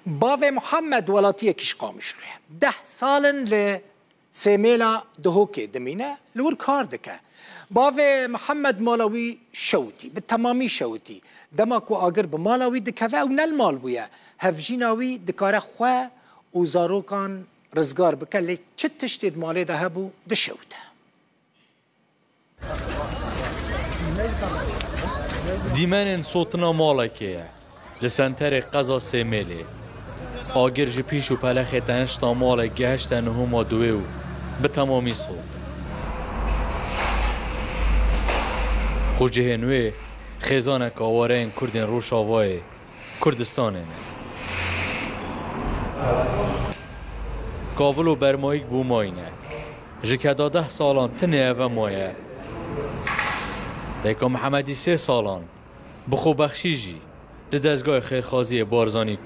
باوی محمد ولاتی کش قامش روی 10 سالن ل سیمیلا دهوکی دمینه لور کار دکه باوی محمد مالاوی شوتی به تمامی شوتی دما کو آگر به مالاوی دکه و نل مال بویه هفجیناوی دکاره خواه و زاروکان رزگار بکن لی چه تشتید مالی ده هبو دشوته دیمنن صوتنا مالکیه لسنتر قضا سیمیلی آگر جی پیش و پلخی تنشتا مال گهشتن هما دوی و به تمامی صوت خوجه نوی خیزانک آوارین کردین روش آوای کردستانه کابل و برمایک بو ماینه جکه 10 سالان تنه اوه مایه دیکا محمدی 3 سالان بخو بخشی جی دزگاه خیرخوازی بارزانی